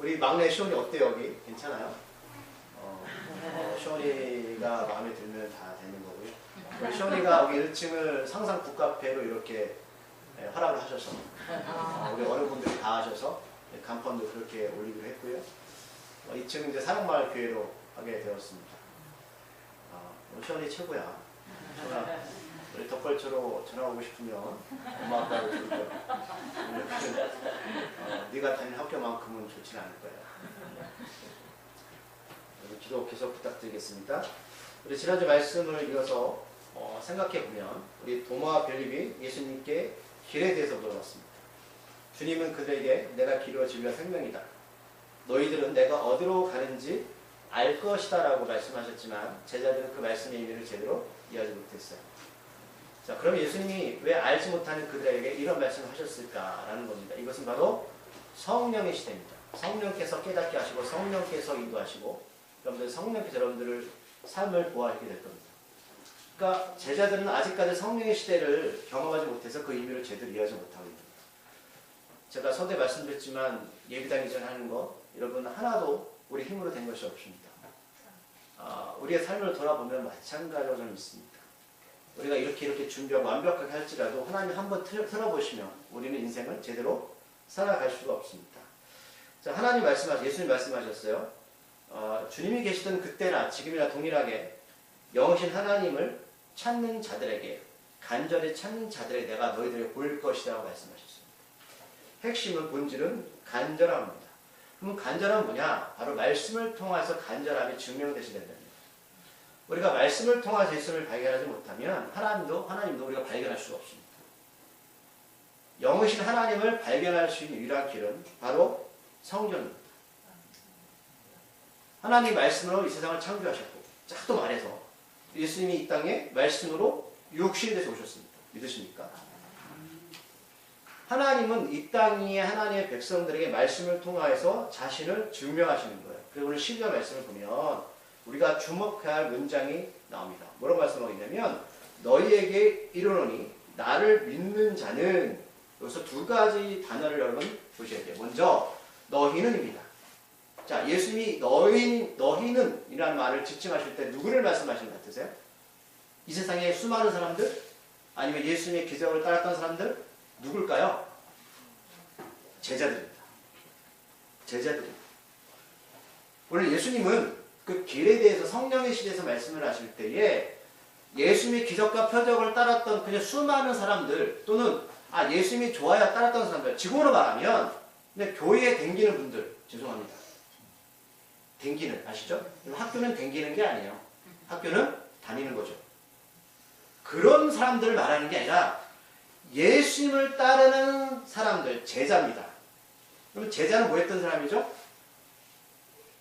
우리 막내 시온이 어때요 여기? 괜찮아요? 시온이가 마음에 들면 다 되는 거고요. 우리 시온이가 여기 1층을 상상 북카페로 이렇게 허락을 하셔서 우리 어른분들이 다 하셔서 간판도 그렇게 올리기로 했고요. 2층은 이제 사랑마을 교회로 하게 되었습니다. 우리 시온이 최고야. 우리 덕벌초로 전화 오고 싶으면 엄마 아빠를 부를 거야. 네가 다니는 학교만큼은 좋지는 않을 거야. 기도 계속 부탁드리겠습니다. 우리 지난주 말씀을 이어서 생각해보면 우리 도마와 빌립이 예수님께 길에 대해서 물어봤습니다. 주님은 그들에게 내가 길이요 진리와 생명이다. 너희들은 내가 어디로 가는지 알 것이다 라고 말씀하셨지만 제자들은 그 말씀의 의미를 제대로 이해하지 못했어요. 자, 그럼 예수님이 왜 알지 못하는 그들에게 이런 말씀을 하셨을까라는 겁니다. 이것은 바로 성령의 시대입니다. 성령께서 깨닫게 하시고 성령께서 인도하시고 여러분들 성령께서 여러분들을 삶을 보호하게 될 겁니다. 그러니까 제자들은 아직까지 성령의 시대를 경험하지 못해서 그 의미를 제대로 이해하지 못하고 있습니다. 제가 서두에 말씀드렸지만 예비당 이전하는 거 여러분 하나도 우리 힘으로 된 것이 없습니다. 우리의 삶을 돌아보면 마찬가지로 저는 믿습니다. 우리가 이렇게 준비하고 완벽하게 할지라도 하나님 한번 틀어보시면 우리는 인생을 제대로 살아갈 수가 없습니다. 자, 하나님 예수님 말씀하셨어요. 주님이 계시던 그때나 지금이나 동일하게 영이신 하나님을 찾는 자들에게 간절히 찾는 자들에게 내가 너희들에게 보일 것이라고 말씀하셨습니다. 핵심은 본질은 간절함입니다. 그럼 간절함은 뭐냐? 바로 말씀을 통해서 간절함이 증명되셔야 된답니다. 우리가 말씀을 통해서 예수님을 발견하지 못하면 하나님도 우리가 발견할 수가 없습니다. 영이신 하나님을 발견할 수 있는 유일한 길은 바로 성경입니다. 하나님 말씀으로 이 세상을 창조하셨고, 또 말해서 예수님이 이 땅에 말씀으로 육신이 돼서 오셨습니다. 믿으십니까? 하나님은 이 땅 위에 하나님의 백성들에게 말씀을 통하여서 자신을 증명하시는 거예요. 그리고 오늘 12절 말씀을 보면 우리가 주목해야 할 문장이 나옵니다. 뭐라고 말씀하고 있냐면 너희에게 이르노니 나를 믿는 자는, 여기서 두 가지 단어를 여러분 보셔야 돼요. 먼저 너희는입니다. 자, 예수님이 너희는 이라는 말을 지칭하실 때 누구를 말씀하시는 것 같으세요? 이 세상에 수많은 사람들? 아니면 예수님의 기적을 따랐던 사람들? 누굴까요? 제자들입니다. 제자들입니다. 오늘 예수님은 그 길에 대해서 성령의 시대에서 말씀을 하실 때에 예수님의 기적과 표적을 따랐던 그냥 수많은 사람들, 또는 예수님이 좋아야 따랐던 사람들, 지금으로 말하면 그냥 교회에 댕기는 분들, 죄송합니다. 댕기는, 아시죠? 학교는 댕기는 게 아니에요. 학교는 다니는 거죠. 그런 사람들을 말하는 게 아니라 예수님을 따르는 사람들, 제자입니다. 그럼 제자는 뭐 했던 사람이죠?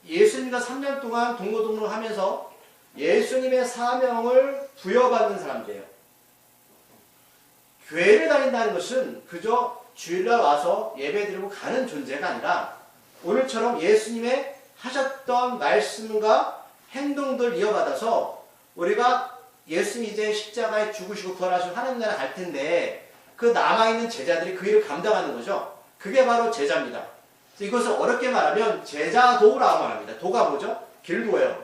예수님과 3년 동안 동고동락을 하면서 예수님의 사명을 부여받는 사람들이에요. 교회를 다닌다는 것은 그저 주일날 와서 예배드리고 가는 존재가 아니라 오늘처럼 예수님의 하셨던 말씀과 행동들 이어받아서 우리가 예수님이 이제 십자가에 죽으시고 부활하시고 하나님 나라 갈 텐데 그 남아있는 제자들이 그 일을 감당하는 거죠. 그게 바로 제자입니다. 이것을 어렵게 말하면 제자도라고 말합니다. 도가 뭐죠? 길도예요.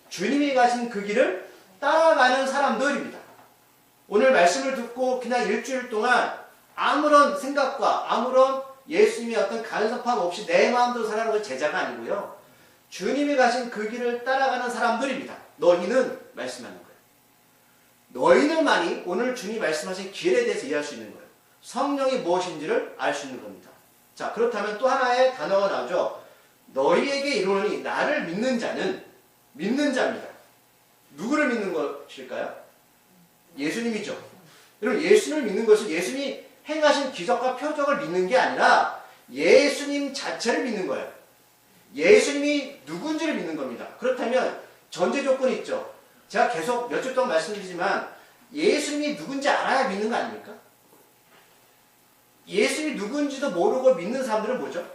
주님이 가신 그 길을 따라가는 사람들입니다. 오늘 말씀을 듣고 그냥 일주일 동안 아무런 생각과 아무런 예수님의 어떤 간섭함 없이 내 마음대로 살아가는 건 제자가 아니고요. 주님이 가신 그 길을 따라가는 사람들입니다. 너희는 말씀하는 거예요. 너희들만이 오늘 주님이 말씀하신 길에 대해서 이해할 수 있는 거예요. 성령이 무엇인지를 알 수 있는 겁니다. 자, 그렇다면 또 하나의 단어가 나오죠. 너희에게 이르노니 나를 믿는 자는 믿는 자입니다. 누구를 믿는 것일까요? 예수님이죠. 여러분, 예수님을 믿는 것은 예수님이 행하신 기적과 표적을 믿는 게 아니라 예수님 자체를 믿는 거예요. 예수님이 누군지를 믿는 겁니다. 그렇다면 전제 조건이 있죠. 제가 계속 몇 주 동안 말씀드리지만 예수님이 누군지 알아야 믿는 거 아닙니까? 예수님이 누군지도 모르고 믿는 사람들은 뭐죠?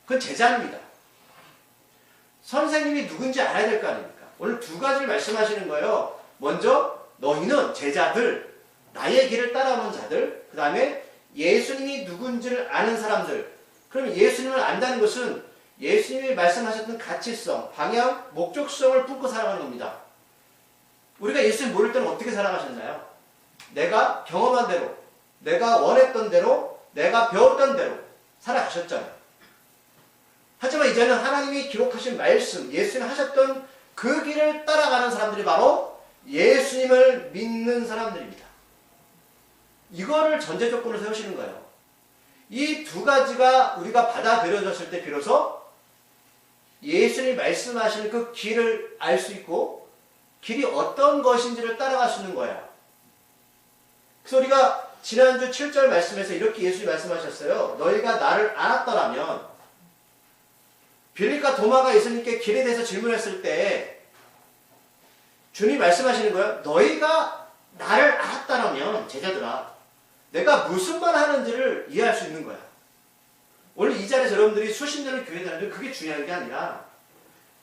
그건 제자입니다. 선생님이 누군지 알아야 될 거 아닙니까? 오늘 두 가지를 말씀하시는 거예요. 먼저 너희는 제자들, 나의 길을 따라오는 자들, 그 다음에 예수님이 누군지를 아는 사람들. 그러면 예수님을 안다는 것은 예수님이 말씀하셨던 가치성, 방향, 목적성을 품고 살아가는 겁니다. 우리가 예수님 모를 때는 어떻게 살아가셨나요? 내가 경험한 대로, 내가 원했던 대로, 내가 배웠던 대로 살아가셨잖아요. 하지만 이제는 하나님이 기록하신 말씀, 예수님이 하셨던 그 길을 따라가는 사람들이 바로 예수님을 믿는 사람들입니다. 이거를 전제 조건으로 세우시는 거예요. 이 두 가지가 우리가 받아들여졌을 때 비로소 예수님이 말씀하시는 그 길을 알 수 있고 길이 어떤 것인지를 따라갈 수 있는 거예요. 그래서 우리가 지난주 7절 말씀에서 이렇게 예수님이 말씀하셨어요. 너희가 나를 알았더라면, 빌립과 도마가 예수님께 길에 대해서 질문했을 때 주님이 말씀하시는 거예요. 너희가 나를 알았다면 제자들아, 내가 무슨 말 하는지를 이해할 수 있는 거야. 오늘 이 자리에서 여러분들이 수십 년을 교회 다니는데 그게 중요한 게 아니라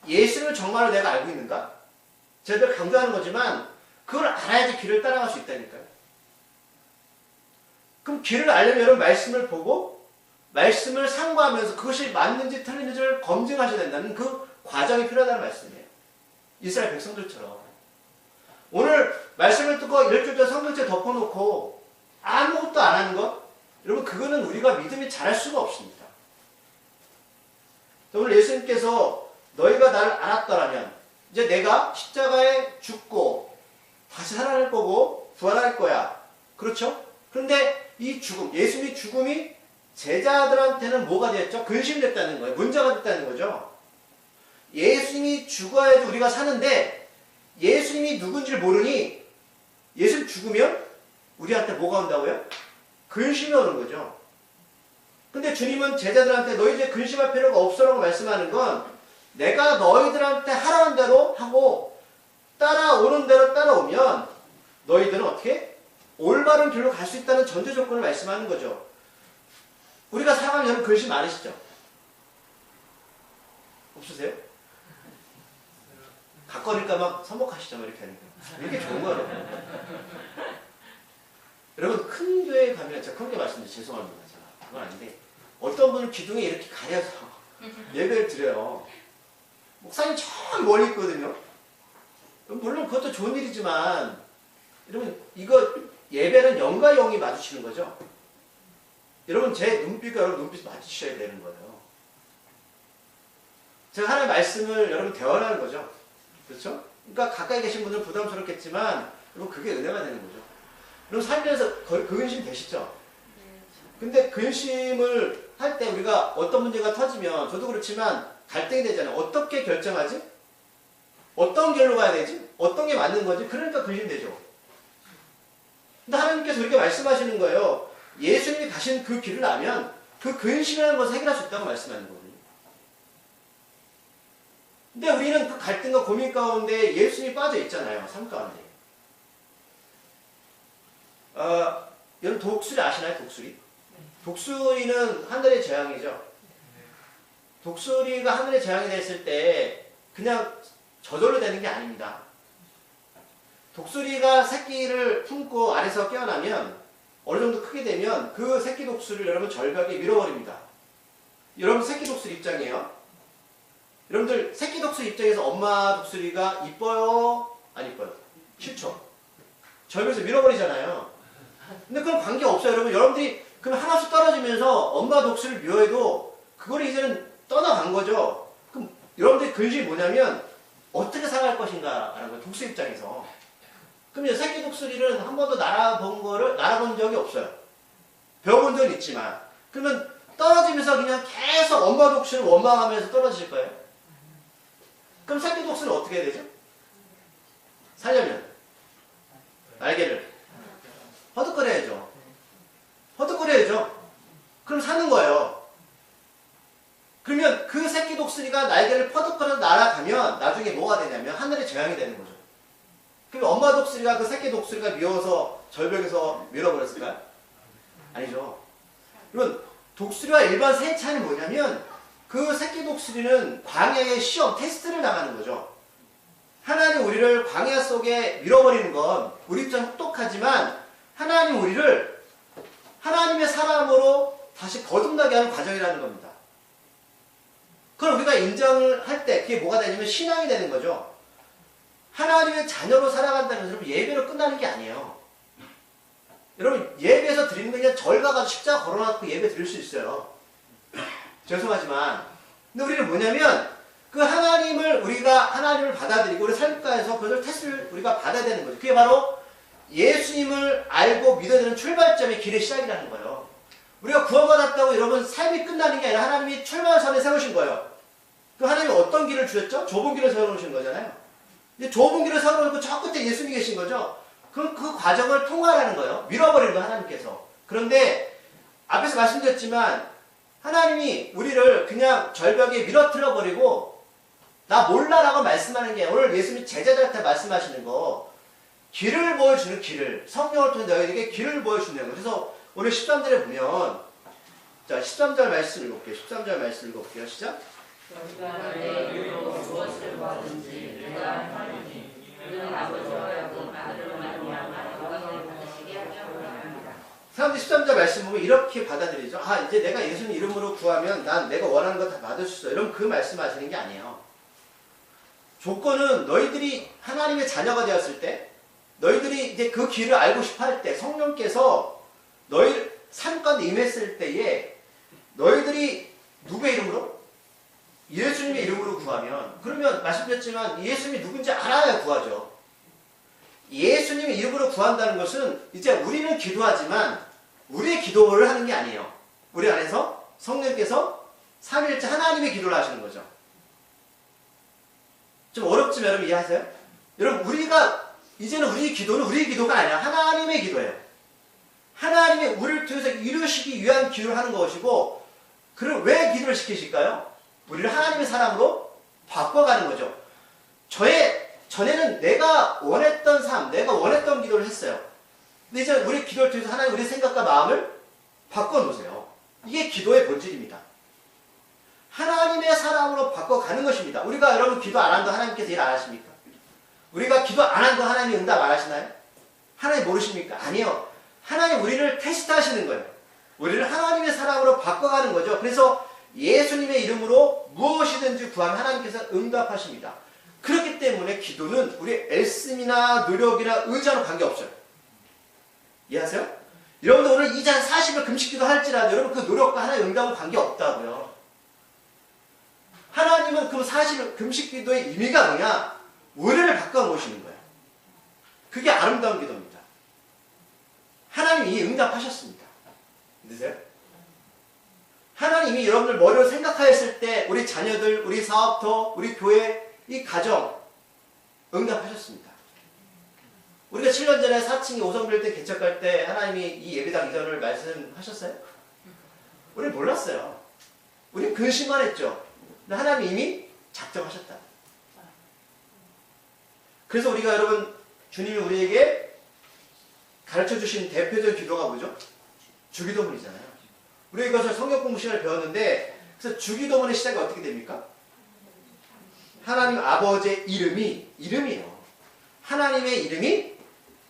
예수님을 정말로 내가 알고 있는가? 제가 늘 강조하는 거지만 그걸 알아야지 길을 따라갈 수 있다니까요. 그럼 길을 알려면 여러분 말씀을 보고 말씀을 상고하면서 그것이 맞는지 틀린지를 검증하셔야 된다는 그 과정이 필요하다는 말씀이에요. 이스라엘 백성들처럼. 오늘 말씀을 듣고 1주일째 성경책 덮어놓고 아무것도 안 하는 것? 여러분 그거는 우리가 믿음이 자랄 수가 없습니다. 오늘 예수님께서 너희가 나를 알았더라면 이제 내가 십자가에 죽고 다시 살아날 거고 부활할 거야. 그렇죠? 그런데 이 죽음, 예수님의 죽음이 제자들한테는 뭐가 됐죠? 근심이 됐다는 거예요. 문제가 됐다는 거죠. 예수님이 죽어야지 우리가 사는데 예수님이 누군지를 모르니 예수님 죽으면 우리한테 뭐가 온다고요? 근심이 오는 거죠. 근데 주님은 제자들한테 너희 이제 근심할 필요가 없어라고 말씀하는 건 내가 너희들한테 하라는 대로 하고 따라오는 대로 따라오면 너희들은 어떻게? 올바른 길로 갈 수 있다는 전제 조건을 말씀하는 거죠. 우리가 살아가면 여러분 근심 많으시죠? 없으세요? 가까우니까 막 서먹하시죠? 이렇게 하니까. 이게 좋은 거예요. 여러분 큰 교회에 가면 제가 큰 교회 말씀드려요. 죄송합니다. 제가. 그건 아닌데 어떤 분은 기둥에 이렇게 가려서 예배를 드려요. 목사님 저 멀리 있거든요. 물론 그것도 좋은 일이지만 여러분 이거 예배는 영과 영이 마주치는 거죠. 여러분 제 눈빛과 여러분 눈빛 마주치셔야 되는 거예요. 제가 하나님의 말씀을 여러분 대화하는 거죠. 그렇죠? 그러니까 가까이 계신 분들은 부담스럽겠지만 여러분 그게 은혜가 되는 거죠. 여러분 살면서 거의 그 근심 되시죠? 근데 근심을 할 때 우리가 어떤 문제가 터지면 저도 그렇지만 갈등이 되잖아요. 어떻게 결정하지? 어떤 길로 가야 되지? 어떤 게 맞는 거지? 그러니까 근심되죠. 근데 하나님께서 이렇게 말씀하시는 거예요. 예수님이 가신 그 길을 알면 그 근심이라는 것을 해결할 수 있다고 말씀하는 거거든요. 근데 우리는 그 갈등과 고민 가운데 예수님이 빠져 있잖아요. 삶 가운데. 여러분 독수리 아시나요? 독수리? 독수리는 하늘의 재앙이죠. 독수리가 하늘의 재앙이 됐을 때 그냥 저절로 되는 게 아닙니다. 독수리가 새끼를 품고 알에서 깨어나면 어느 정도 크게 되면 그 새끼 독수리를 여러분 절벽에 밀어버립니다. 여러분 새끼 독수리 입장이에요. 여러분들 새끼 독수리 입장에서 엄마 독수리가 이뻐요? 안 이뻐요? 싫죠? 절벽에서 밀어버리잖아요. 근데 그건 관계없어요. 여러분들이 그럼 하나씩 떨어지면서 엄마 독수리를 미워해도 그거는 이제는 떠나간 거죠. 그럼 여러분들의 근심이 뭐냐면 어떻게 살아갈 것인가 라는 거예요. 독수리 입장에서. 그럼 이제 새끼 독수리를 한 번도 날아본 적이 없어요. 배워본 적은 있지만. 그러면 떨어지면서 그냥 계속 엄마 독수리를 원망하면서 떨어질 거예요. 그럼 새끼 독수리는 어떻게 해야 되죠? 살려면 날개를 허덕거려야죠. 허덕거려야죠. 그럼 사는 거예요. 그러면 그 새끼 독수리가 날개를 퍼덕거려 날아가면 나중에 뭐가 되냐면 하늘의 재앙이 되는 거죠. 그럼 엄마 독수리가 그 새끼 독수리가 미워서 절벽에서 밀어버렸을까요? 아니죠. 그러면 독수리와 일반 새의 차이는 뭐냐면 그 새끼 독수리는 광야의 시험, 테스트를 나가는 거죠. 하나님 우리를 광야 속에 밀어버리는 건 우리 입장 혹독하지만 하나님 우리를 하나님의 사람으로 다시 거듭나게 하는 과정이라는 겁니다. 그걸 우리가 인정을 할 때 그게 뭐가 되냐면 신앙이 되는 거죠. 하나님의 자녀로 살아간다는 것은 예배로 끝나는 게 아니에요. 여러분 예배에서 드리는 거 그냥 절 가가지고 십자가 걸어놓고 예배 드릴 수 있어요. 죄송하지만 근데 우리는 뭐냐면 그 하나님을 받아들이고 우리 삶가에서 그것을 테스트를 우리가 받아야 되는 거죠. 그게 바로 예수님을 알고 믿어야 되는 출발점의 길의 시작이라는 거예요. 우리가 구원받았다고 여러분 삶이 끝나는 게 아니라 하나님이 출발선에 세우신 거예요. 그 하나님이 어떤 길을 주셨죠? 좁은 길을 세워놓으신 거잖아요. 이제 좁은 길을 세워놓고 저 끝에 예수님이 계신 거죠. 그럼 그 과정을 통과하라는 거예요. 밀어버리는 거예요, 하나님께서. 그런데 앞에서 말씀드렸지만 하나님이 우리를 그냥 절벽에 밀어뜨려 버리고 나 몰라라고 말씀하는 게 오늘 예수님이 제자들한테 말씀하시는 거 길을 보여주는 길을 성령을 통해 너희에게 길을 보여주는 거. 그래서 오늘 13절에 보면 자 13절 말씀 읽어볼게요. 13절 말씀 읽어볼게요. 시작. 너희가 내 이름으로 무엇을 구하든지 내가 하리니 이는 아버지와 하여금 아들로 말미암아 영광을 받으시게 하려고 합니다. 사람들이 13절 말씀 보면 이렇게 받아들이죠. 아 이제 내가 예수님 이름으로 구하면 난 내가 원하는 거 다 받을 수 있어. 이러면 그 말씀하시는 게 아니에요. 조건은 너희들이 하나님의 자녀가 되었을 때 너희들이 이제 그 길을 알고 싶어 할 때 성령께서 너희 삶 가운데 임했을 때에 너희들이 누구의 이름으로? 예수님의 이름으로 구하면 그러면 말씀드렸지만 예수님이 누군지 알아야 구하죠. 예수님의 이름으로 구한다는 것은 이제 우리는 기도하지만 우리의 기도를 하는 게 아니에요. 우리 안에서 성령께서 삼위일체 하나님의 기도를 하시는 거죠. 좀 어렵지만 여러분 이해하세요? 여러분 우리가 이제는 우리의 기도는 우리의 기도가 아니라 하나님의 기도예요. 하나님이 우리를 통해서 이루시기 위한 기도를 하는 것이고 그럼 왜 기도를 시키실까요? 우리를 하나님의 사람으로 바꿔가는 거죠. 전에는 내가 원했던 삶, 내가 원했던 기도를 했어요. 근데 이제 우리 기도를 통해서 하나님 우리 생각과 마음을 바꿔놓으세요. 이게 기도의 본질입니다. 하나님의 사람으로 바꿔가는 것입니다. 우리가 여러분 기도 안 한다 하나님께서 일 안 하십니까? 우리가 기도 안 한다 하나님이 응답 안 하시나요? 하나님 모르십니까? 아니요. 하나님 우리를 테스트하시는 거예요. 우리를 하나님의 사람으로 바꿔가는 거죠. 그래서 예수님의 이름으로 무엇이든지 구하면 하나님께서 응답하십니다. 그렇기 때문에 기도는 우리의 애씀이나 노력이나 의지와는 관계없어요. 이해하세요? 여러분들 오늘 2장 40일 금식기도 할지라도 여러분 그 노력과 하나님의 응답은 관계없다고요. 하나님은 그 40일 금식기도의 의미가 뭐냐? 우리를 바꿔놓으시는 거예요. 그게 아름다운 기도입니다. 하나님이 응답하셨습니다. 믿으세요? 하나님이 여러분들 머리로 생각하였을 때 우리 자녀들, 우리 사업터, 우리 교회, 이 가정 응답하셨습니다. 우리가 7년 전에 4층에 5성 빌딩 개척할 때 하나님이 이 예배당 이전을 말씀하셨어요? 우리는 몰랐어요. 우리는 근심만 했죠. 근데 하나님이 이미 작정하셨다. 그래서 우리가 여러분 주님이 우리에게 가르쳐주신 대표적 기도가 뭐죠? 주기도문이잖아요. 우리가 이것을 성경 공부 시간에 배웠는데 그래서 주기도문의 시작이 어떻게 됩니까? 하나님 아버지의 이름이에요. 하나님의 이름이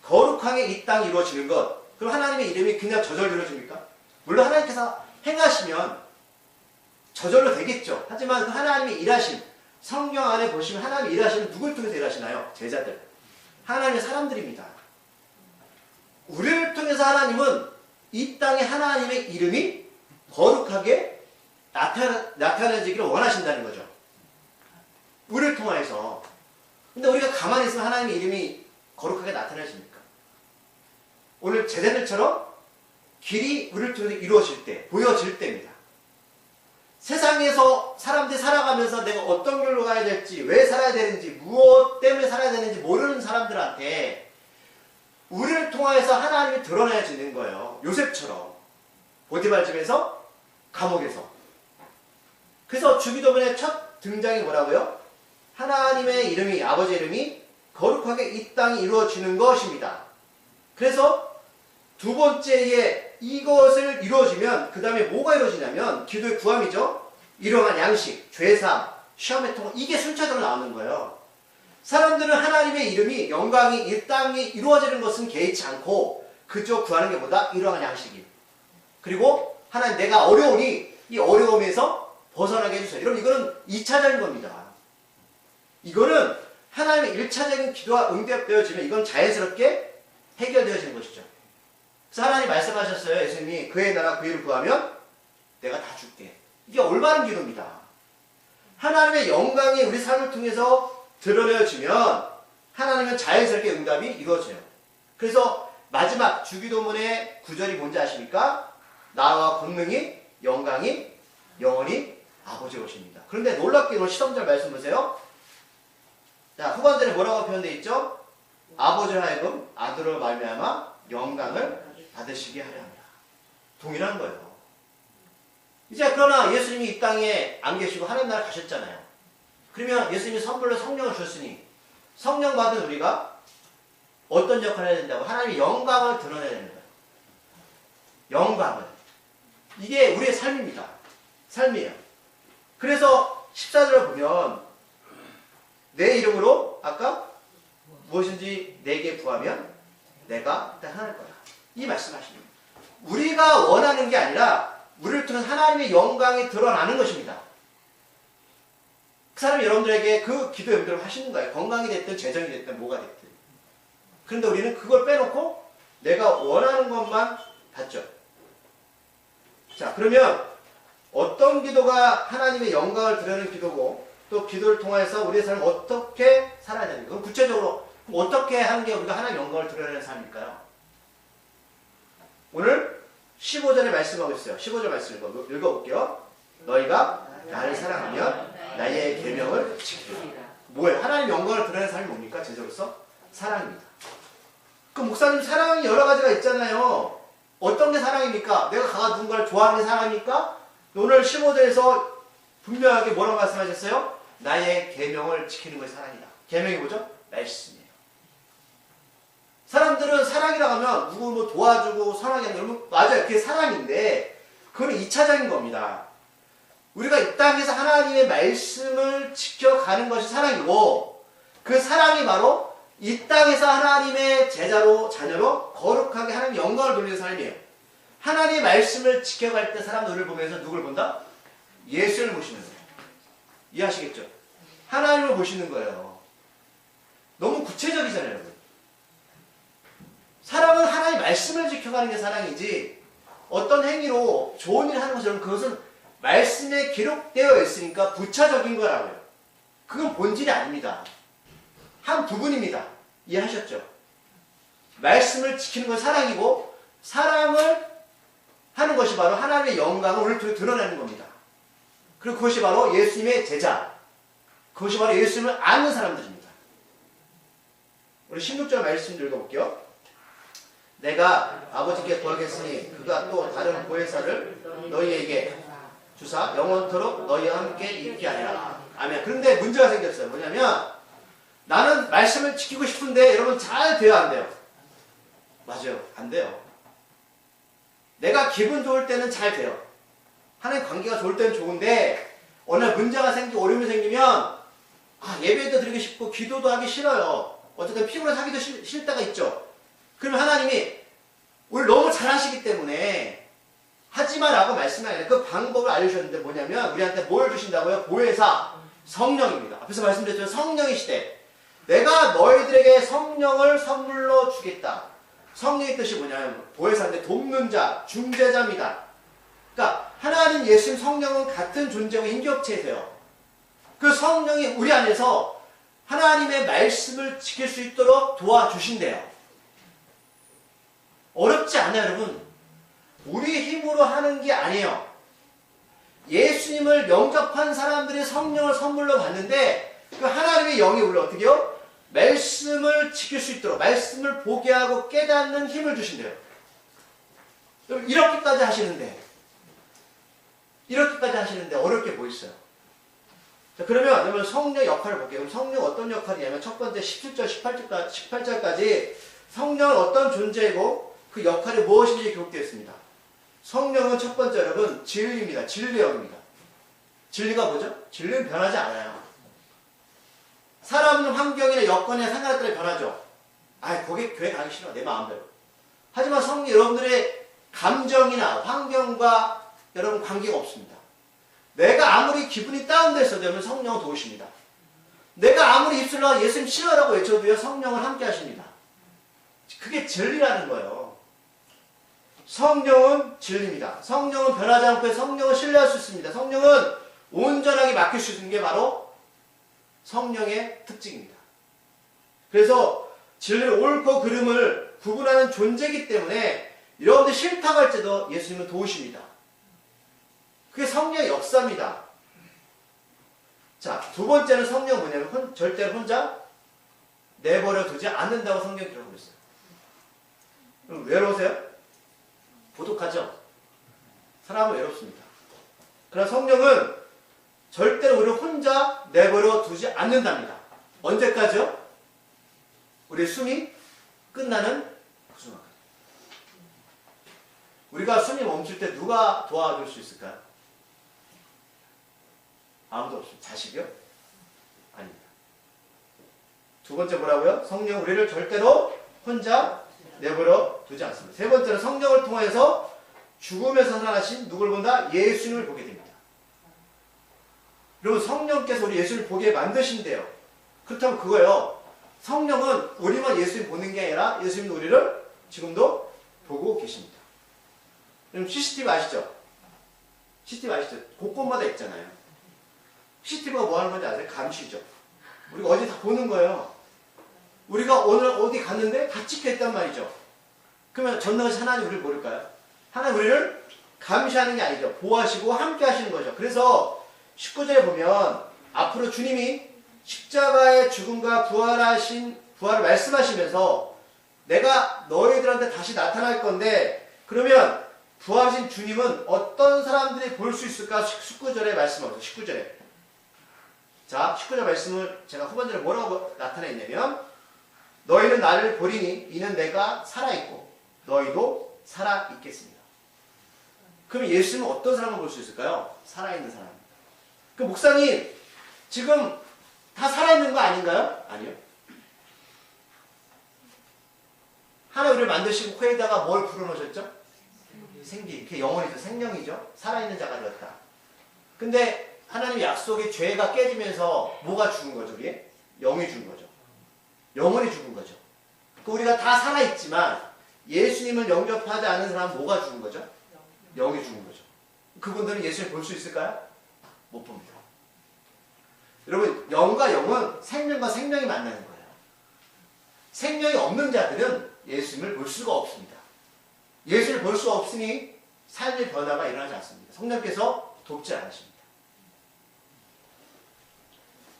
거룩하게 이 땅에 이루어지는 것. 그럼 하나님의 이름이 그냥 저절로 이루어집니까? 물론 하나님께서 행하시면 저절로 되겠죠. 하지만 그 하나님의 일하심, 성경 안에 보시면 하나님의 일하심은 누굴 통해서 일하시나요? 제자들. 하나님의 사람들입니다. 우리를 통해서 하나님은 이 땅에 하나님의 이름이 거룩하게 나타내지기를 원하신다는 거죠. 우리를 통해서. 근데 우리가 가만히 있으면 하나님의 이름이 거룩하게 나타나십니까? 오늘 제자들처럼 길이 우리를 통해서 이루어질 때, 보여질 때입니다. 세상에서 사람들이 살아가면서 내가 어떤 길로 가야 될지, 왜 살아야 되는지, 무엇 때문에 살아야 되는지 모르는 사람들한테 우리를 통해서 하나님이 드러내지는 거예요. 요셉처럼. 보디발 집에서, 감옥에서. 그래서 주기도문의 첫 등장이 뭐라고요? 하나님의 이름이, 아버지의 이름이 거룩하게 이 땅이 이루어지는 것입니다. 그래서 두 번째에 이것을 이루어지면 그 다음에 뭐가 이루어지냐면 기도의 구함이죠. 일용할 양식, 죄사함, 시험의 통과 이게 순차적으로 나오는 거예요. 사람들은 하나님의 이름이 영광이 이 땅에 이루어지는 것은 개의치 않고 그저 구하는 게 뭐다? 일용할 양식이. 그리고 하나님 내가 어려우니 이 어려움에서 벗어나게 해주세요. 여러분 이거는 2차적인 겁니다. 이거는 하나님의 1차적인 기도가 응답되어지면 이건 자연스럽게 해결되어지는 것이죠. 그래서 하나님 말씀하셨어요. 예수님이 그의 나라 그 일을 구하면 내가 다 줄게. 이게 올바른 기도입니다. 하나님의 영광이 우리 삶을 통해서 드러내어지면 하나님은 자연스럽게 응답이 이루어져요. 그래서 마지막 주기도문의 구절이 뭔지 아십니까? 나와 권능이 영광이 영원히 아버지로 오십니다. 그런데 놀랍게도 13절 말씀 보세요. 자, 후반절에 뭐라고 표현되어 있죠? 아버지로 하여금 아들로 말미암아 영광을 받으시게 하려 합니다. 동일한 거예요. 이제 그러나 예수님이 이 땅에 안 계시고 하나님 나라 가셨잖아요. 그러면 예수님이 선물로 성령을 주셨으니 성령 받은 우리가 어떤 역할을 해야 된다고? 하나님의 영광을 드러내야 되는 거예요. 영광을. 이게 우리의 삶입니다. 삶이에요. 그래서 14절을 보면 내 이름으로 아까 무엇인지 내게 구하면 내가 하나일 거다. 이 말씀하십니다. 우리가 원하는 게 아니라 우리를 통해 하나님의 영광이 드러나는 것입니다. 그 사람이 여러분들에게 그 기도 염두를 하시는 거예요. 건강이 됐든 재정이 됐든 뭐가 됐든. 그런데 우리는 그걸 빼놓고 내가 원하는 것만 받죠. 자, 그러면 어떤 기도가 하나님의 영광을 드러내는 기도고 또 기도를 통해서 우리의 삶을 어떻게 살아야 되는가? 그럼 구체적으로 어떻게 하는 게 우리가 하나님의 영광을 드러내는 삶일까요? 오늘 15절에 말씀하고 있어요. 15절 말씀 읽어볼게요. 너희가 나를 사랑하면 나의 계명을 지키리라. 뭐예요? 하나님 영광을 드러내는 삶이 뭡니까? 제자로서 사랑입니다. 그 목사님 사랑이 여러 가지가 있잖아요. 어떤 게 사랑입니까? 내가 가가 누군가를 좋아하는 게 사랑입니까? 오늘 15절에서 분명하게 뭐라고 말씀하셨어요? 나의 계명을 지키는 것이 사랑이다. 계명이 뭐죠? 말씀이에요. 사람들은 사랑이라고 하면 누구 뭐 도와주고 사랑이 하는 거 맞아요. 그게 사랑인데 그건 2차적인 겁니다. 우리가 이 땅에서 하나님의 말씀을 지켜가는 것이 사랑이고 그 사랑이 바로 이 땅에서 하나님의 제자로 자녀로 거룩하게 하나님의 영광을 돌리는 삶이에요. 하나님의 말씀을 지켜갈 때 사람들을 보면서 누굴 본다? 예수를 보시는 거예요. 이해하시겠죠? 하나님을 보시는 거예요. 너무 구체적이잖아요, 여러분. 사랑은 하나님의 말씀을 지켜가는 게 사랑이지 어떤 행위로 좋은 일을 하는 것처럼 그것은 말씀에 기록되어 있으니까 부차적인 거라고요. 그건 본질이 아닙니다. 한 부분입니다. 이해하셨죠? 말씀을 지키는 건 사랑이고 사랑을 하는 것이 바로 하나님의 영광을 우리를 통해 드러내는 겁니다. 그리고 그것이 바로 예수님의 제자, 그것이 바로 예수님을 아는 사람들입니다. 우리 16절 말씀 좀 읽어볼게요. 내가 아버지께 구하겠으니 그가 또 다른 보혜사를 너희에게 주사 영원토록 너희와 함께 있게 하리라. 아멘. 그런데 문제가 생겼어요. 뭐냐면 나는 말씀을 지키고 싶은데 여러분 잘 돼요, 안 돼요? 맞아요. 안 돼요. 내가 기분 좋을 때는 잘 돼요. 하나님 관계가 좋을 때는 좋은데 어느 날 문제가 생기고 어려움이 생기면 예배도 드리고 싶고 기도도 하기 싫어요. 어쨌든 피곤해서 하기도 싫을 때가 있죠. 그러면 하나님이 우리 너무 잘하시기 때문에 하지마 라고 말씀하는 그 방법을 알려주셨는데 뭐냐면 우리한테 뭘 주신다고요? 보혜사, 성령입니다. 앞에서 말씀드렸지만 성령이시대. 내가 너희들에게 성령을 선물로 주겠다. 성령의 뜻이 뭐냐면 보혜사인데 돕는 자, 중재자입니다. 그러니까 하나님, 예수님, 성령은 같은 존재고 인격체세요. 그 성령이 우리 안에서 하나님의 말씀을 지킬 수 있도록 도와주신대요. 어렵지 않아요, 여러분. 우리 힘으로 하는 게 아니에요. 예수님을 영접한 사람들이 성령을 선물로 받는데 그 하나님의 영이 우리를 어떻게 해요? 말씀을 지킬 수 있도록 말씀을 보게 하고 깨닫는 힘을 주신대요. 이렇게까지 하시는데 어렵게 뭐 있어요? 자, 그러면 성령 역할을 볼게요. 그럼 성령 어떤 역할이냐면 첫 번째 17절, 18절까지 성령은 어떤 존재이고 그 역할이 무엇인지 기록되어 있습니다. 성령은 첫 번째 여러분 진리입니다. 진리역입니다. 진리가 뭐죠? 진리는 변하지 않아요. 사람은 환경이나 여건이나 상황에 따라 변하죠. 거기 교회 가기 싫어. 내 마음대로. 하지만 성령 여러분들의 감정이나 환경과 여러분 관계가 없습니다. 내가 아무리 기분이 다운됐어도 여러분 성령은 도우십니다. 내가 아무리 입술로 예수님 싫어라고 외쳐도요 성령은 함께 하십니다. 그게 진리라는 거예요. 성령은 진리입니다. 성령은 변하지 않고 성령은 신뢰할 수 있습니다. 성령은 온전하게 맡길 수 있는 게 바로 성령의 특징입니다. 그래서 진리를 옳고 그름을 구분하는 존재이기 때문에 여러분들 싫다고 할 때도 예수님은 도우십니다. 그게 성령의 역사입니다. 자, 두 번째는 성령 뭐냐면 절대로 혼자 내버려 두지 않는다고 성경이 기록하고 있어요. 그럼 외로우세요? 고독하죠? 사람은 외롭습니다. 그러나 성령은 절대로 우리를 혼자 내버려 두지 않는답니다. 언제까지요? 우리의 숨이 끝나는 그 순간까지. 우리가 숨이 멈출 때 누가 도와줄 수 있을까요? 아무도 없습니다. 자식이요? 아닙니다. 두 번째 뭐라고요? 성령 우리를 절대로 혼자 내버려 두지 않습니다. 세 번째는 성령을 통해서 죽음에서 살아나신 누굴 본다? 예수님을 보게 됩니다. 여러분 성령께서 우리 예수님을 보게 만드신대요. 그렇다면 그거예요. 성령은 우리만 예수님 보는 게 아니라 예수님도 우리를 지금도 보고 계십니다. 여러분 CCTV 아시죠? CCTV 아시죠? 곳곳마다 있잖아요. CCTV가 뭐 하는 건지 아세요? 감시죠. 우리가 어디 다 보는 거예요. 우리가 오늘 어디 갔는데 다 찍혀있단 말이죠. 그러면 전능하신 하나님 우리를 모를까요? 하나님 우리를 감시하는 게 아니죠. 보호하시고 함께 하시는 거죠. 그래서 19절에 보면 앞으로 주님이 십자가의 죽음과 부활을 말씀하시면서 내가 너희들한테 다시 나타날 건데 그러면 부활하신 주님은 어떤 사람들이 볼 수 있을까? 19절에 말씀하죠. 19절에. 자, 19절 말씀을 제가 후반절에 뭐라고 나타냈냐면 너희는 나를 보리니 이는 내가 살아있고 너희도 살아있겠습니다. 그럼 예수님은 어떤 사람을 볼 수 있을까요? 살아있는 사람입니다. 그 목사님 지금 다 살아있는 거 아닌가요? 아니요. 하나님 우리를 만드시고 코에다가 뭘 불어넣으셨죠? 생기. 그게 영혼이죠. 생명이죠. 살아있는 자가 되었다. 근데 하나님 약속의 죄가 깨지면서 뭐가 죽은 거죠? 우리의? 영이 죽은 거죠. 영혼이 죽은 거죠. 우리가 다 살아있지만 예수님을 영접하지 않은 사람은 뭐가 죽은 거죠? 영이 죽은 거죠. 그분들은 예수님을 볼 수 있을까요? 못 봅니다. 여러분 영과 영은 생명과 생명이 만나는 거예요. 생명이 없는 자들은 예수님을 볼 수가 없습니다. 예수를 볼 수 없으니 삶의 변화가 일어나지 않습니다. 성령께서 돕지 않으십니다.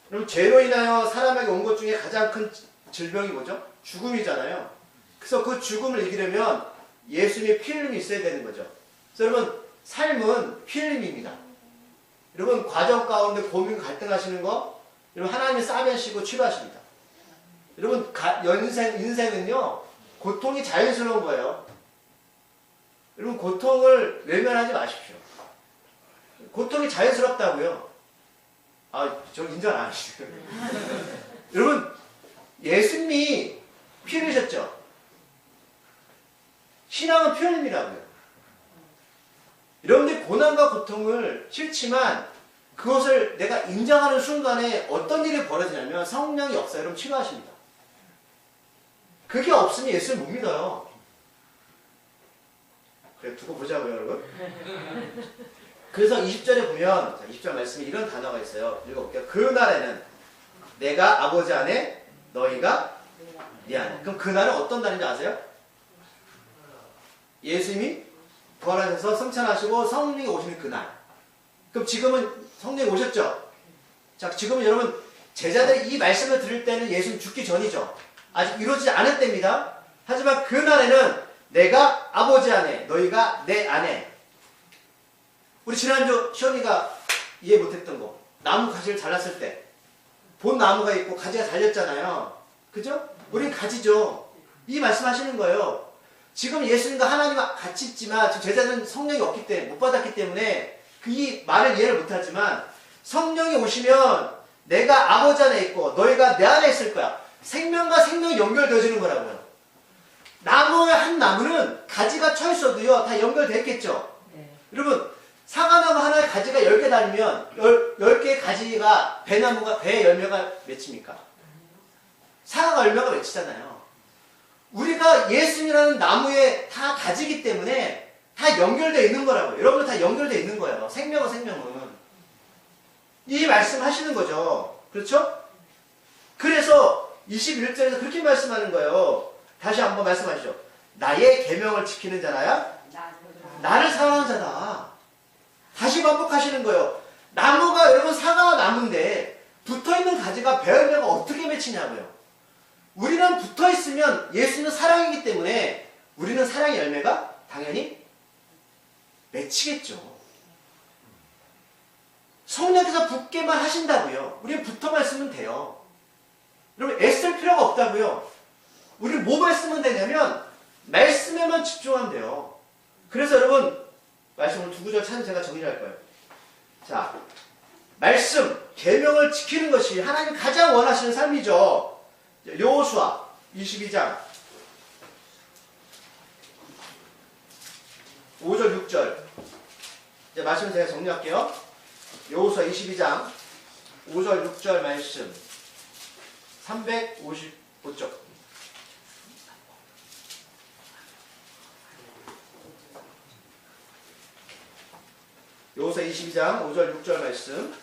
그럼 죄로 인하여 사람에게 온 것 중에 가장 큰 질병이 뭐죠? 죽음이잖아요. 그래서 그 죽음을 이기려면 예수님의 피 흘림이 있어야 되는 거죠. 그래서 여러분 삶은 피 흘림입니다. 여러분 과정 가운데 고민 갈등하시는 거 여러분 하나님이 싸매시고 치료하십니다. 여러분 인생은요 고통이 자연스러운 거예요. 여러분 고통을 외면하지 마십시오. 고통이 자연스럽다고요. 아, 저 인정 안 하시죠. 여러분 예수님이 피 흘리셨죠. 신앙은 피 흘림이라고요. 여러분들이 고난과 고통을 싫지만 그것을 내가 인정하는 순간에 어떤 일이 벌어지냐면 성령의 역사 여러분 치료하십니다. 그게 없으면 예수를 못 믿어요. 그래 두고 보자고요 여러분. 그래서 20절에 보면 20절 말씀에 이런 단어가 있어요. 읽어볼게요. 그 날에는 내가 아버지 안에 너희가 네 안에. 그럼 그 날은 어떤 날인지 아세요? 예수님이 부활하셔서 승천하시고 성령이 오시는 그날. 그럼 지금은 성령이 오셨죠? 자, 지금은 여러분 제자들이 이 말씀을 들을 때는 예수님 죽기 전이죠. 아직 이루어지지 않을 때입니다. 하지만 그 날에는 내가 아버지 안에 너희가 내 안에. 우리 지난주 시원이가 이해 못했던 거 나무 가지를 잘랐을 때 본 나무가 있고 가지가 잘렸잖아요. 그죠? 우린 가지죠. 이 말씀하시는 거예요. 지금 예수님과 하나님 같이 있지만 지금 제자는 성령이 없기 때문에 못 받았기 때문에 이 말을 이해를 못하지만 성령이 오시면 내가 아버지 안에 있고 너희가 내 안에 있을 거야. 생명과 생명이 연결되어지는 거라고요. 나무의 한 나무는 가지가 쳐 있어도요 다 연결됐겠죠. 네. 여러분 사과나무 하나에 가지가 10개 달리면 10개의 가지가 배나무가 배 열매가 맺힙니까? 사과가 열매가 맺히잖아요. 우리가 예수님이라는 나무에 다 가지기 때문에 다 연결되어 있는 거라고요. 여러분들 다 연결되어 있는 거예요. 생명은 생명은. 이 말씀 하시는 거죠. 그렇죠? 그래서 21절에서 그렇게 말씀하는 거예요. 다시 한번 말씀하시죠. 나의 계명을 지키는 자나야? 나를 사랑하는 자다. 다시 반복하시는 거예요. 나무가 여러분 사과 나무인데 붙어있는 가지가 배 열매가 어떻게 맺히냐고요. 우리는 붙어있으면 예수는 사랑이기 때문에 우리는 사랑의 열매가 당연히 맺히겠죠. 성령께서 붙게만 하신다고요. 우리는 붙어만 있으면 돼요. 여러분 애쓸 필요가 없다고요. 우리는 뭐만 쓰면 되냐면 말씀에만 집중하면 돼요. 그래서 여러분 말씀을 두 구절 찾은 제가 정리할 거예요. 자, 말씀, 계명을 지키는 것이 하나님이 가장 원하시는 삶이죠. 여호수아 22장 5절 6절 이제 말씀 제가 정리할게요. 여호수아 22장 5절 6절 말씀 355쪽 여호수아 22장 5절 6절 말씀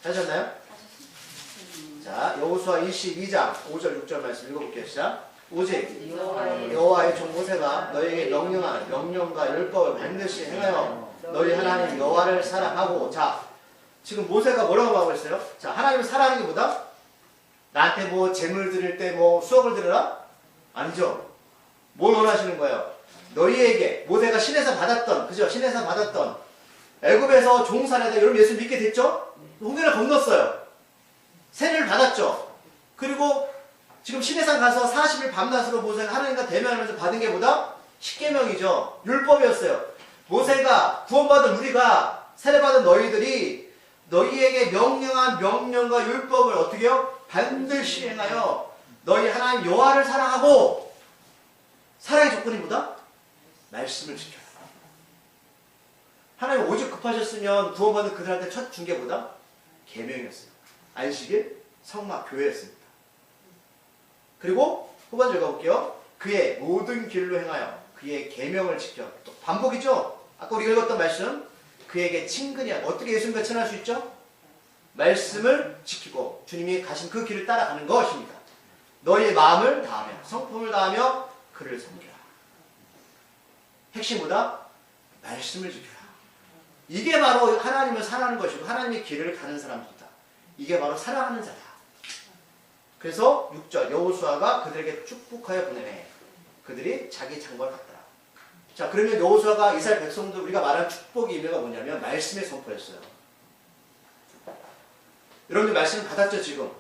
하셨나요? 자, 여호수아 22장 5절 6절 말씀 읽어볼게요. 시작. 오직 여호와의 종 모세가 너에게 명령한 명령과 율법을 반드시 행하여 너희 하나님 여호와를 사랑하고. 자, 지금 모세가 뭐라고 하고 있어요? 자, 하나님을 사랑하는 게 뭐다? 나한테 뭐 재물 드릴 때 뭐 수억을 드려라? 아니죠. 뭘 원하시는 거예요? 너희에게 모세가 신에서 받았던, 그죠? 신에서 받았던 애굽에서 종살에다 여러분 예수 믿게 됐죠? 홍해를 건넜어요. 세례를 받았죠. 그리고 지금 시내산 가서 40일 밤낮으로 모세가 하나님과 대면하면서 받은 게 뭐다? 십계명이죠. 율법이었어요. 모세가 구원받은 우리가 세례받은 너희들이 너희에게 명령한 명령과 율법을 어떻게 해요? 반드시 행하여 너희 하나님 여호와를 사랑하고. 사랑의 조건이 뭐다? 말씀을 지켜라. 하나님 오직 급하셨으면 구원받은 그들한테 첫 준 게 뭐다? 계명이었어요. 안식일, 성막, 교회였습니다. 그리고 후반절 읽어볼게요. 그의 모든 길로 행하여 그의 계명을 지켜. 또 반복이죠. 아까 우리가 읽었던 말씀. 그에게 친근히 하고. 어떻게 예수님과 친할 수 있죠? 말씀을 지키고 주님이 가신 그 길을 따라가는 것입니다. 너희의 마음을 다하며 성품을 다하며 그를 섬겨라. 핵심 뭐다? 말씀을 지켜라. 이게 바로 하나님을 사랑하는 것이고 하나님의 길을 가는 사람들이다. 이게 바로 사랑하는 자다. 그래서 6절 여호수아가 그들에게 축복하여 보내매 그들이 자기 장벌을 갖더라. 자, 그러면 여호수아가 이스라엘 백성들 우리가 말한 축복의 의미가 뭐냐면 말씀의 선포였어요. 여러분들 말씀을 받았죠 지금.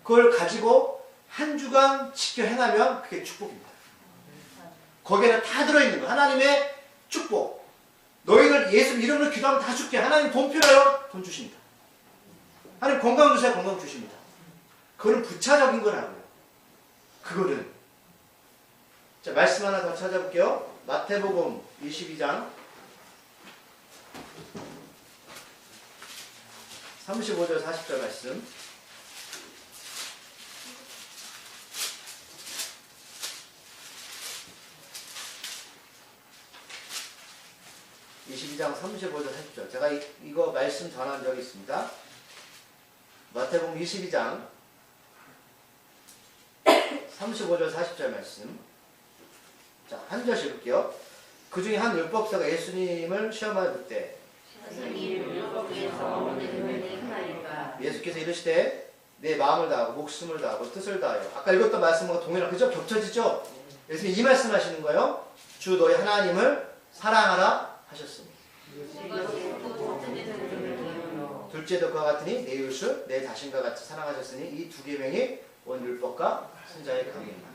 그걸 가지고 한 주간 지켜 행하면 그게 축복입니다. 거기에는 다 들어있는 거예요. 하나님의 축복. 너희들 예수 이름으로 기도하면 다 줄게. 하나님 돈 필요해요? 돈 주십니다. 하나님 건강 주세요? 건강 주십니다. 그거는 부차적인 거라고요. 그거는. 자, 말씀 하나 더 찾아볼게요. 마태복음 22장 35절 40절 말씀. (22장) 35절 40절. 제가 이거 말씀 전한 적이 있습니다. 마태복음 22장 35절 40절 말씀. 자, 한 절씩 읽을게요. 그 중에 한 율법사가 예수님을 시험하여 묻되 예수께서 이르시되 내 마음을 다하고 목숨을 다하고 뜻을 다하여. 아까 읽었던 말씀과 동일한, 그죠? 겹쳐지죠? 예수님이 이 말씀 하시는 거예요. 주 너희 하나님을 사랑하라 하셨습니다. 둘째도 그와 같으니 내 이웃을 내 자신과 같이 사랑하셨으니 이 두 계명이 온 율법과 선자의 강의입니다.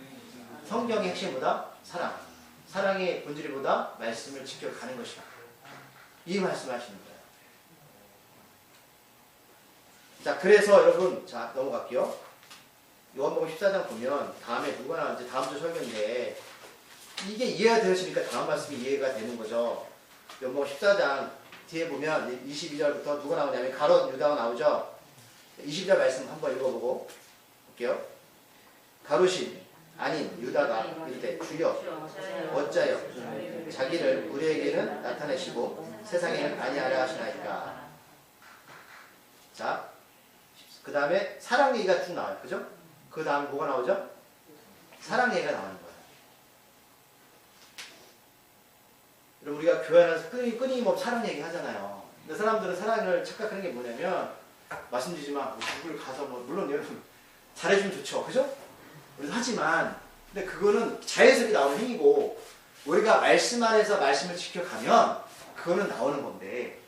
성경의 핵심보다 사랑, 사랑의 본질보다 말씀을 지켜가는 것이다. 이 말씀하시는 거예요. 자, 그래서 여러분, 자, 넘어갈게요. 요한복음 14장 보면 다음에 누가 나왔는지 다음 주 설교인데 이게 이해가 되시니까 다음 말씀이 이해가 되는 거죠. 요한복음 14장 뒤에 보면 22절부터 누가 나오냐면 가롯 유다가 나오죠. 22절 말씀 한번 읽어보고 볼게요. 가롯이 아닌 유다가 이르되 주여 어찌하여 자기를 우리에게는 나타내시고 세상에는 아니하려 하시나이까. 자, 그 다음에 사랑 얘기가 쭉 나와요. 그죠? 그 다음에 뭐가 나오죠? 사랑 얘기가 나오는 거예요. 여러분 우리가 교회 안에서 끊임없이 사랑 얘기 하잖아요. 근데 사람들은 사랑을 착각하는 게 뭐냐면 말씀드리지만 뭐 누굴 가서 뭐 물론 여러분 잘해주면 좋죠. 그죠? 우리도 하지만 근데 그거는 자연스럽게 나오는 행위고 우리가 말씀 안에서 말씀을 지켜가면 그거는 나오는 건데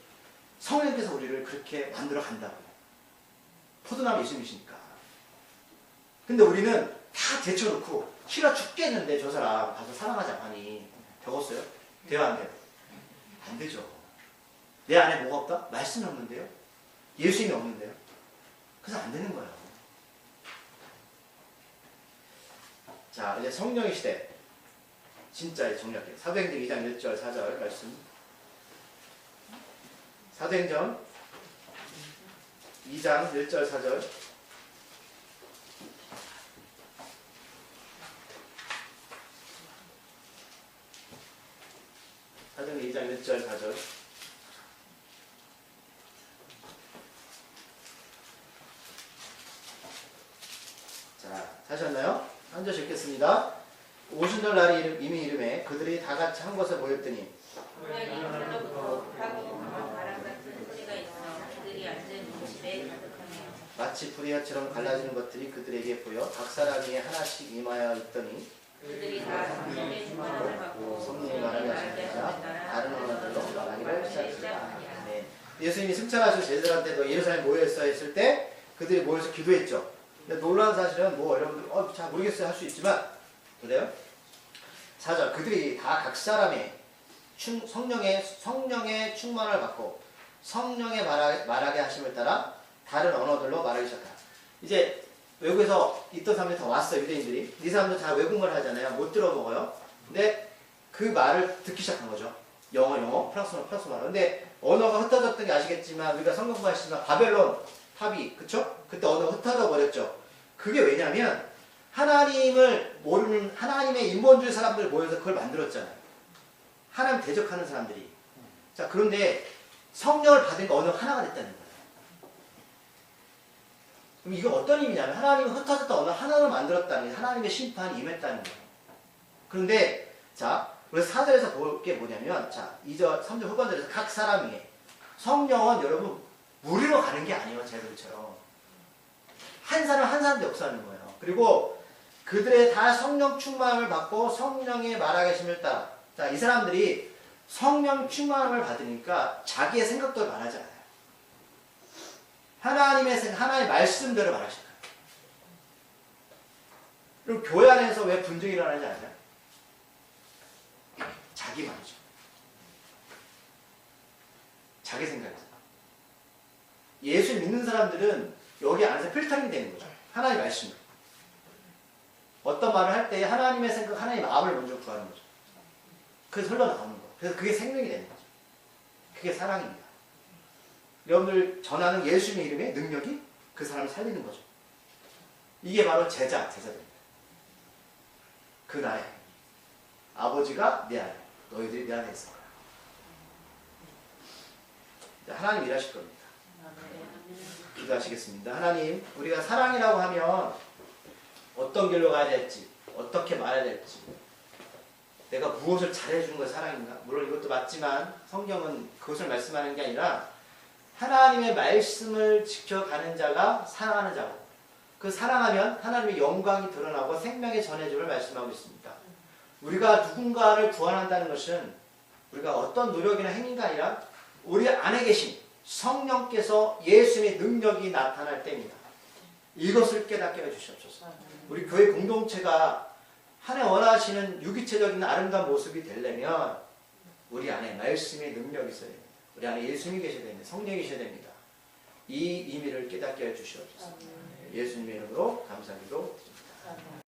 성령께서 우리를 그렇게 만들어 간다고요. 포도나무 예수님이시니까. 근데 우리는 다 제쳐놓고 싫어 죽겠는데 저 사람 가서 사랑하자 하니 되겠어요? 돼요 안 돼요? 안 되죠. 내 안에 뭐가 없다? 말씀이 없는데요? 예수님이 없는데요? 그래서 안 되는 거예요. 자, 이제 성령의 시대. 진짜 정리할게요. 사도행전 2장 1절 4절 말씀. 사도행전 2장 1절 4절. 사도행전 2장 1절 4절. 자, 하셨나요? 한 절 읽겠습니다. 오순절 날이 이미 이름에 그들이 다 같이 한 곳에 모였더니 마치 불이야처럼 갈라지는 것들이 그들에게 보여 각 사람이 하나씩 임하여 있더니 그들이 다 성령의 충만함을 받고 성령의 말하게 하시니까 다른 언어들로 말하기를 시작했다. 네. 예수님이 승천하시고 제자들한테도 예루살렘 모여있어 했을 때 그들이 모여서 기도했죠. 근데 놀라운 사실은 뭐 여러분들 잘 모르겠어요 할 수 있지만 그래요? 4절 그들이 다 각 사람의 성령의 충만을 받고 성령의 말하게 하심을 따라 다른 언어들로 말하기 시작하다. 이제 외국에서 있던 사람들이 다 왔어요. 유대인들이. 이 사람들 다 외국말 하잖아요. 못 들어먹어요. 근데 그 말을 듣기 시작한 거죠. 영어, 프랑스어 말. 근데 언어가 흩어졌던 게 아시겠지만 우리가 성경 공부하시지만 바벨론 탑이 그쵸? 그때 언어가 흩어져 버렸죠. 그게 왜냐면 하나님을 모르는 하나님의 인본주의 사람들 모여서 그걸 만들었잖아요. 하나님 대적하는 사람들이. 자, 그런데 성령을 받으니까 언어가 하나가 됐다는 거예요. 그럼 이게 어떤 의미냐면 하나님은 흩어졌던 언어 하나를 만들었다는 게 하나님의 심판이 임했다는 거예요. 그런데 자, 우리 4절에서 볼 게 뭐냐면 자, 2절, 3절 후반절에서 각 사람이 성령은 여러분 무리로 가는 게 아니에요. 제들처럼. 한 사람도 역사하는 거예요. 그리고 그들의 다 성령 충만함을 받고 성령의 말하게 하심을 따라 자, 이 사람들이 성령 충만함을 받으니까 자기의 생각대로 말하지 않아요. 하나님의 말씀대로 말하실 거예요. 그리고 교회 안에서 왜 분쟁이 일어나는지 아세요? 자기 말이죠. 자기 생각이죠. 예수 믿는 사람들은 여기 안에서 필터링이 되는 거죠. 하나님의 말씀으로. 어떤 말을 할 때 하나님의 생각, 하나님의 마음을 먼저 구하는 거죠. 그래서 흘러나오는 거예요. 그래서 그게 생명이 되는 거죠. 그게 사랑입니다. 여러분들 전하는 예수님의 이름의 능력이 그 사람을 살리는 거죠. 이게 바로 제자입니다. 그 나에 아버지가 내 안에 너희들이 내 안에 있을 거야. 하나님 일하실 겁니다. 기도하시겠습니다. 하나님, 우리가 사랑이라고 하면 어떤 길로 가야 될지, 어떻게 말해야 될지, 내가 무엇을 잘해주는 것이 사랑인가? 물론 이것도 맞지만 성경은 그것을 말씀하는 게 아니라 하나님의 말씀을 지켜가는 자가 사랑하는 자고 그 사랑하면 하나님의 영광이 드러나고 생명의 전해줌을 말씀하고 있습니다. 우리가 누군가를 구원한다는 것은 우리가 어떤 노력이나 행위가 아니라 우리 안에 계신 성령께서 예수님의 능력이 나타날 때입니다. 이것을 깨닫게 해주시옵소서. 우리 교회 공동체가 하나님 원하시는 유기체적인 아름다운 모습이 되려면 우리 안에 말씀의 능력이 있어야 됩니다. 우리 안에 예수님이 계셔야 됩니다. 성령이 계셔야 됩니다. 이 의미를 깨닫게 해주시옵소서. 예수님의 이름으로 감사기도